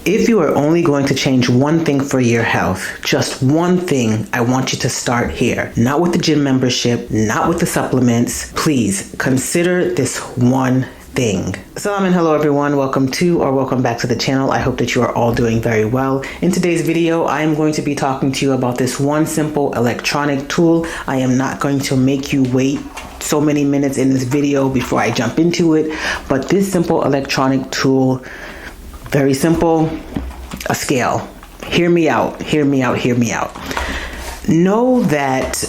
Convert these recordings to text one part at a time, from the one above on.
If you are only going to change one thing for your health, just one thing, I want you to start here. Not with the gym membership, not with the supplements. Please consider this one thing. Salam and hello everyone. Welcome to or welcome back to the channel. I hope that you are all doing very well. In today's video, I am going to be talking to you about this one simple electronic tool. I am not going to make you wait so many minutes in this video before I jump into it, but this simple electronic tool, very simple, a scale. Hear me out, hear me out, hear me out. Know that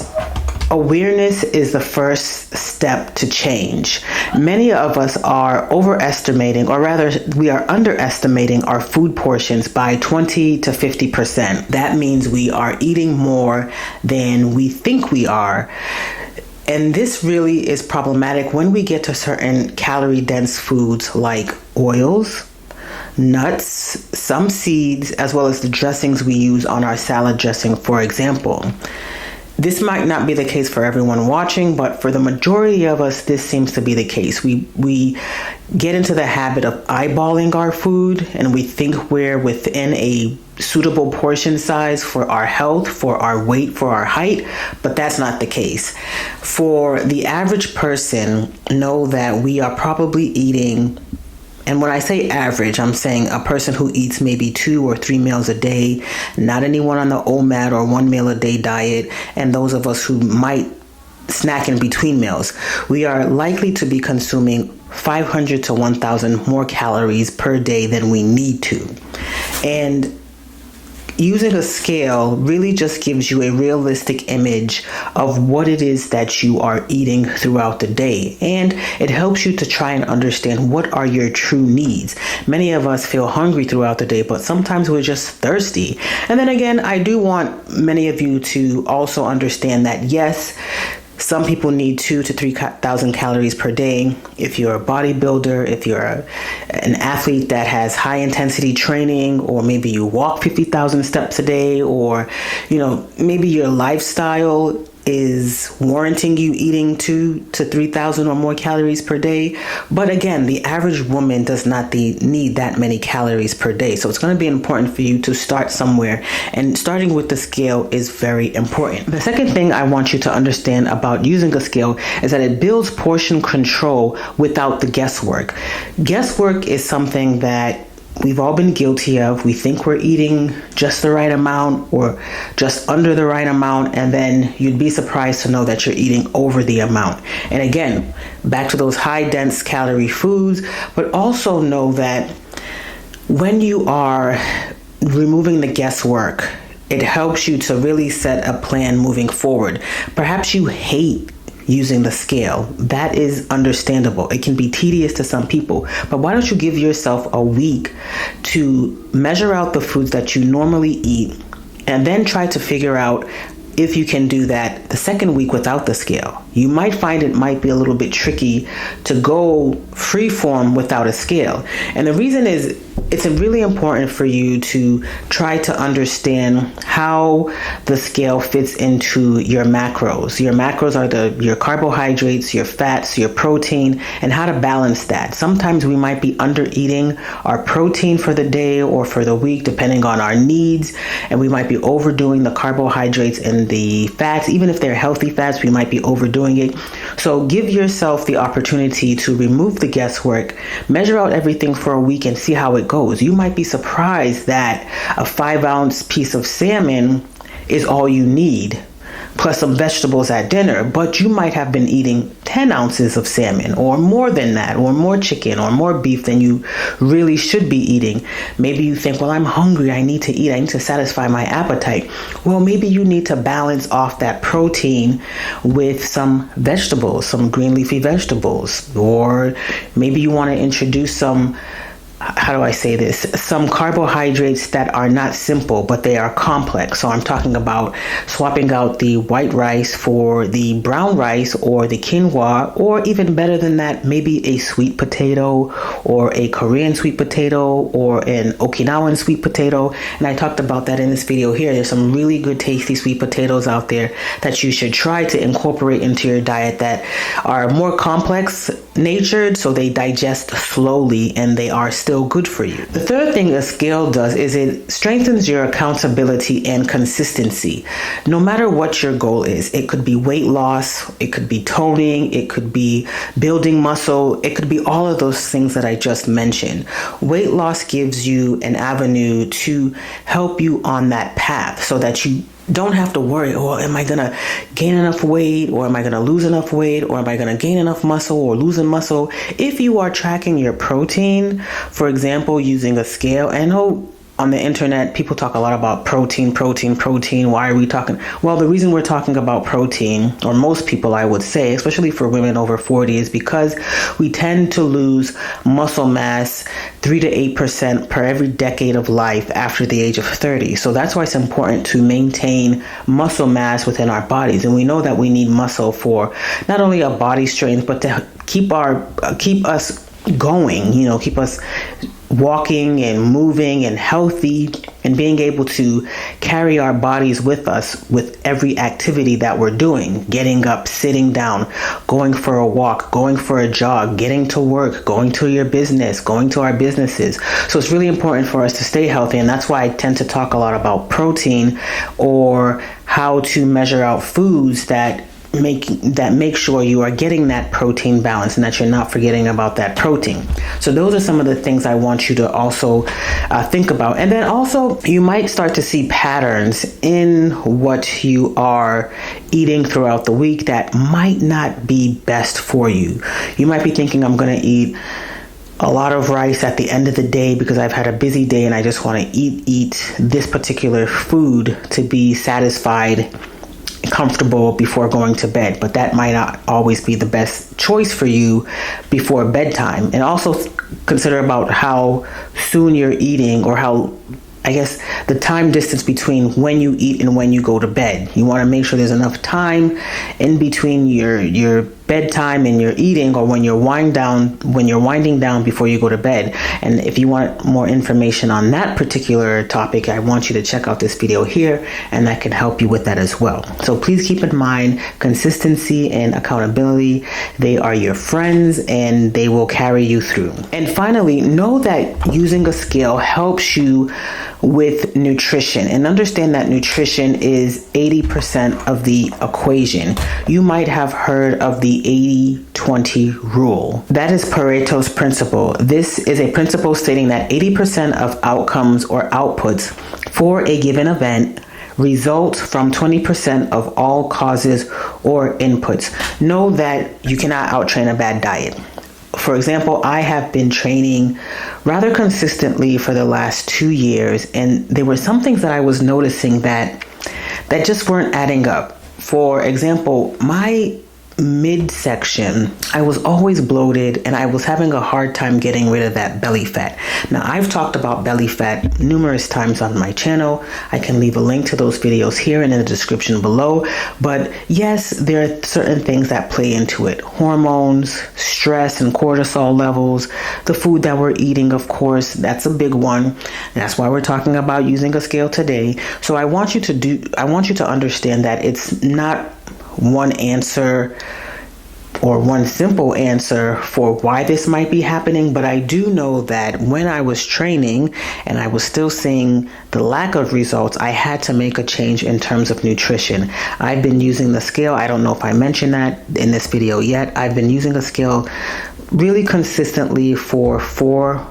awareness is the first step to change. Many of us are overestimating, or rather we are underestimating our food portions by 20 to 50%. That means we are eating more than we think we are. And this really is problematic when we get to certain calorie dense foods like oils, nuts, some seeds, as well as the dressings we use on our salad dressing, for example. This might not be the case for everyone watching, but for the majority of us, this seems to be the case. We get into the habit of eyeballing our food, and we think we're within a suitable portion size for our health, for our weight, for our height, but that's not the case. For the average person, know that we are probably eating, and when I say average, I'm saying a person who eats maybe 2 or 3 meals a day, not anyone on the OMAD or 1 meal a day diet, and those of us who might snack in between meals. We are likely to be consuming 500 to 1,000 more calories per day than we need to. And using a scale really just gives you a realistic image of what it is that you are eating throughout the day. And it helps you to try and understand what are your true needs. Many of us feel hungry throughout the day, but sometimes we're just thirsty. And then again, I do want many of you to also understand that yes, some people need 2,000 to 3,000 calories per day. If you're a bodybuilder, if you're an athlete that has high intensity training, or maybe you walk 50,000 steps a day, or maybe your lifestyle is warranting you eating 2,000 to 3,000 or more calories per day. But again, the average woman does not need that many calories per day. So it's going to be important for you to start somewhere, and starting with the scale is very important. The second thing I want you to understand about using a scale is that it builds portion control without the guesswork. Guesswork is something that we've all been guilty of. We think we're eating just the right amount or just under the right amount, and then you'd be surprised to know that you're eating over the amount. And again, back to those high dense calorie foods, but also know that when you are removing the guesswork, it helps you to really set a plan moving forward. Perhaps you hate using the scale. That is understandable. It can be tedious to some people, but why don't you give yourself a week to measure out the foods that you normally eat, and then try to figure out if you can do that the second week without the scale. You might find it might be a little bit tricky to go free form without a scale. And the reason is it's really important for you to try to understand how the scale fits into your macros. Your macros are your carbohydrates, your fats, your protein, and how to balance that. Sometimes we might be under eating our protein for the day or for the week, depending on our needs, and we might be overdoing the carbohydrates and the fats. Even if they're healthy fats, we might be overdoing it. So give yourself the opportunity to remove the guesswork, measure out everything for a week, and see how it goes. You might be surprised that a 5-ounce piece of salmon is all you need, plus some vegetables at dinner, but you might have been eating 10 ounces of salmon or more than that, or more chicken or more beef than you really should be eating. Maybe you think, well, I'm hungry, I need to satisfy my appetite. Well, maybe you need to balance off that protein with some vegetables, some green leafy vegetables, or maybe you want to introduce some carbohydrates that are not simple, but they are complex. So I'm talking about swapping out the white rice for the brown rice or the quinoa, or even better than that, maybe a sweet potato or a Korean sweet potato or an Okinawan sweet potato. And I talked about that in this video here. There's some really good tasty sweet potatoes out there that you should try to incorporate into your diet that are more complex, natured, so they digest slowly and they are still good for you. The third thing a scale does is it strengthens your accountability and consistency. No matter what your goal is, it could be weight loss, it could be toning, it could be building muscle, it could be all of those things that I just mentioned. Weight loss gives you an avenue to help you on that path so that you don't have to worry, oh, am I going to gain enough weight, or am I going to lose enough weight, or am I going to gain enough muscle or lose muscle? If you are tracking your protein, for example, using a scale, I know on the internet, people talk a lot about protein. Why are we talking? Well, the reason we're talking about protein, or most people, I would say, especially for women over 40, is because we tend to lose muscle mass 3 to 8% per every decade of life after the age of 30. So that's why it's important to maintain muscle mass within our bodies. And we know that we need muscle for not only our body strength, but to keep us going, keep us walking and moving and healthy, and being able to carry our bodies with us with every activity that we're doing, getting up, sitting down, going for a walk, going for a jog, getting to work, going to your business, going to our businesses. So it's really important for us to stay healthy, and that's why I tend to talk a lot about protein, or how to measure out foods that make sure you are getting that protein balance and that you're not forgetting about that protein. So those are some of the things I want you to also think about. And then also, you might start to see patterns in what you are eating throughout the week that might not be best for you. You might be thinking, I'm going to eat a lot of rice at the end of the day because I've had a busy day and I just want to eat this particular food to be satisfied, comfortable before going to bed, but that might not always be the best choice for you before bedtime. And also consider about how soon you're eating, or how, I guess, the time distance between when you eat and when you go to bed. You want to make sure there's enough time in between your bedtime and your eating, or when you're winding down before you go to bed. And if you want more information on that particular topic, I want you to check out this video here, and that can help you with that as well. So please keep in mind, consistency and accountability, they are your friends and they will carry you through. And finally, know that using a scale helps you with nutrition, and understand that nutrition is 80% of the equation. You might have heard of the 80-20 rule. That is Pareto's principle. This is a principle stating that 80% of outcomes or outputs for a given event results from 20% of all causes or inputs. Know that you cannot outtrain a bad diet. For example, I have been training rather consistently for the last 2 years, and there were some things that I was noticing that just weren't adding up. For example, my midsection, I was always bloated and I was having a hard time getting rid of that belly fat. Now, I've talked about belly fat numerous times on my channel. I can leave a link to those videos here and in the description below. But yes, there are certain things that play into it. Hormones, stress and cortisol levels, the food that we're eating, of course, that's a big one. That's why we're talking about using a scale today. So I want you to understand that it's not one answer or one simple answer for why this might be happening, but I do know that when I was training and I was still seeing the lack of results, I had to make a change in terms of nutrition. I've been using the scale. I don't know if I mentioned that in this video yet. I've been using a scale really consistently for 4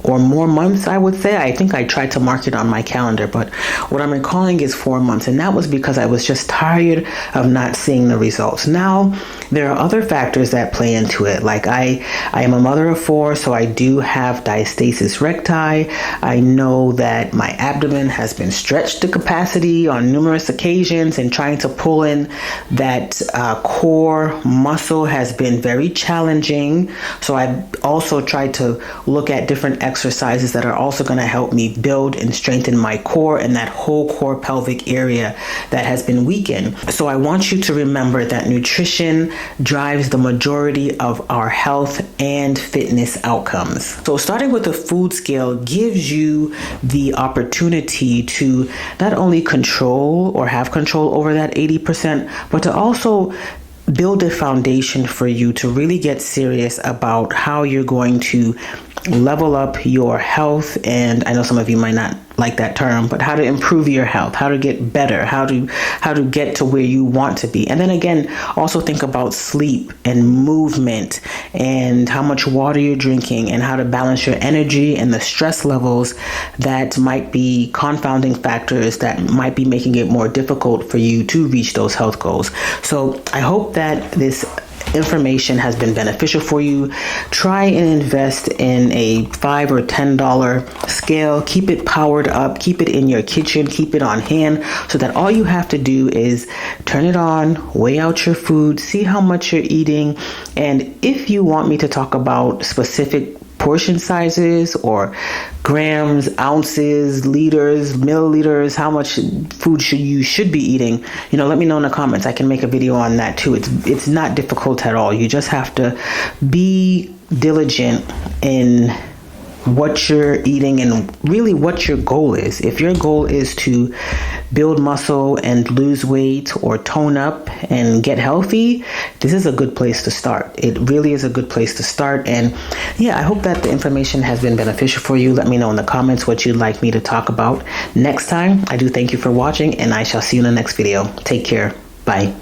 or more months, I would say. I think I tried to mark it on my calendar, but what I'm recalling is 4 months. And that was because I was just tired of not seeing the results. Now, there are other factors that play into it. Like I am a mother of 4, so I do have diastasis recti. I know that my abdomen has been stretched to capacity on numerous occasions, and trying to pull in that core muscle has been very challenging. So I've also tried to look at different exercises that are also going to help me build and strengthen my core and that whole core pelvic area that has been weakened. So I want you to remember that nutrition drives the majority of our health and fitness outcomes. So starting with the food scale gives you the opportunity to not only control or have control over that 80%, but to also build a foundation for you to really get serious about how you're going to level up your health. And I know some of you might not like that term, but how to improve your health, how to get better, how to get to where you want to be. And then again, also think about sleep and movement and how much water you're drinking and how to balance your energy and the stress levels that might be confounding factors that might be making it more difficult for you to reach those health goals. So I hope that this information has been beneficial for you. Try and invest in a $5 or $10 scale. Keep it powered up. Keep it in your kitchen. Keep it on hand so that all you have to do is turn it on, weigh out your food, see how much you're eating. And if you want me to talk about specific portion sizes or grams, ounces, liters, milliliters, how much food you should be eating, let me know in the comments. I can make a video on that too. It's not difficult at all. You just have to be diligent in what you're eating and really what your goal is. If your goal is to build muscle and lose weight or tone up and get healthy, this is a good place to start. It really is a good place to start. And yeah, I hope that the information has been beneficial for you. Let me know in the comments what you'd like me to talk about next time. I do thank you for watching, and I shall see you in the next video. Take care. Bye.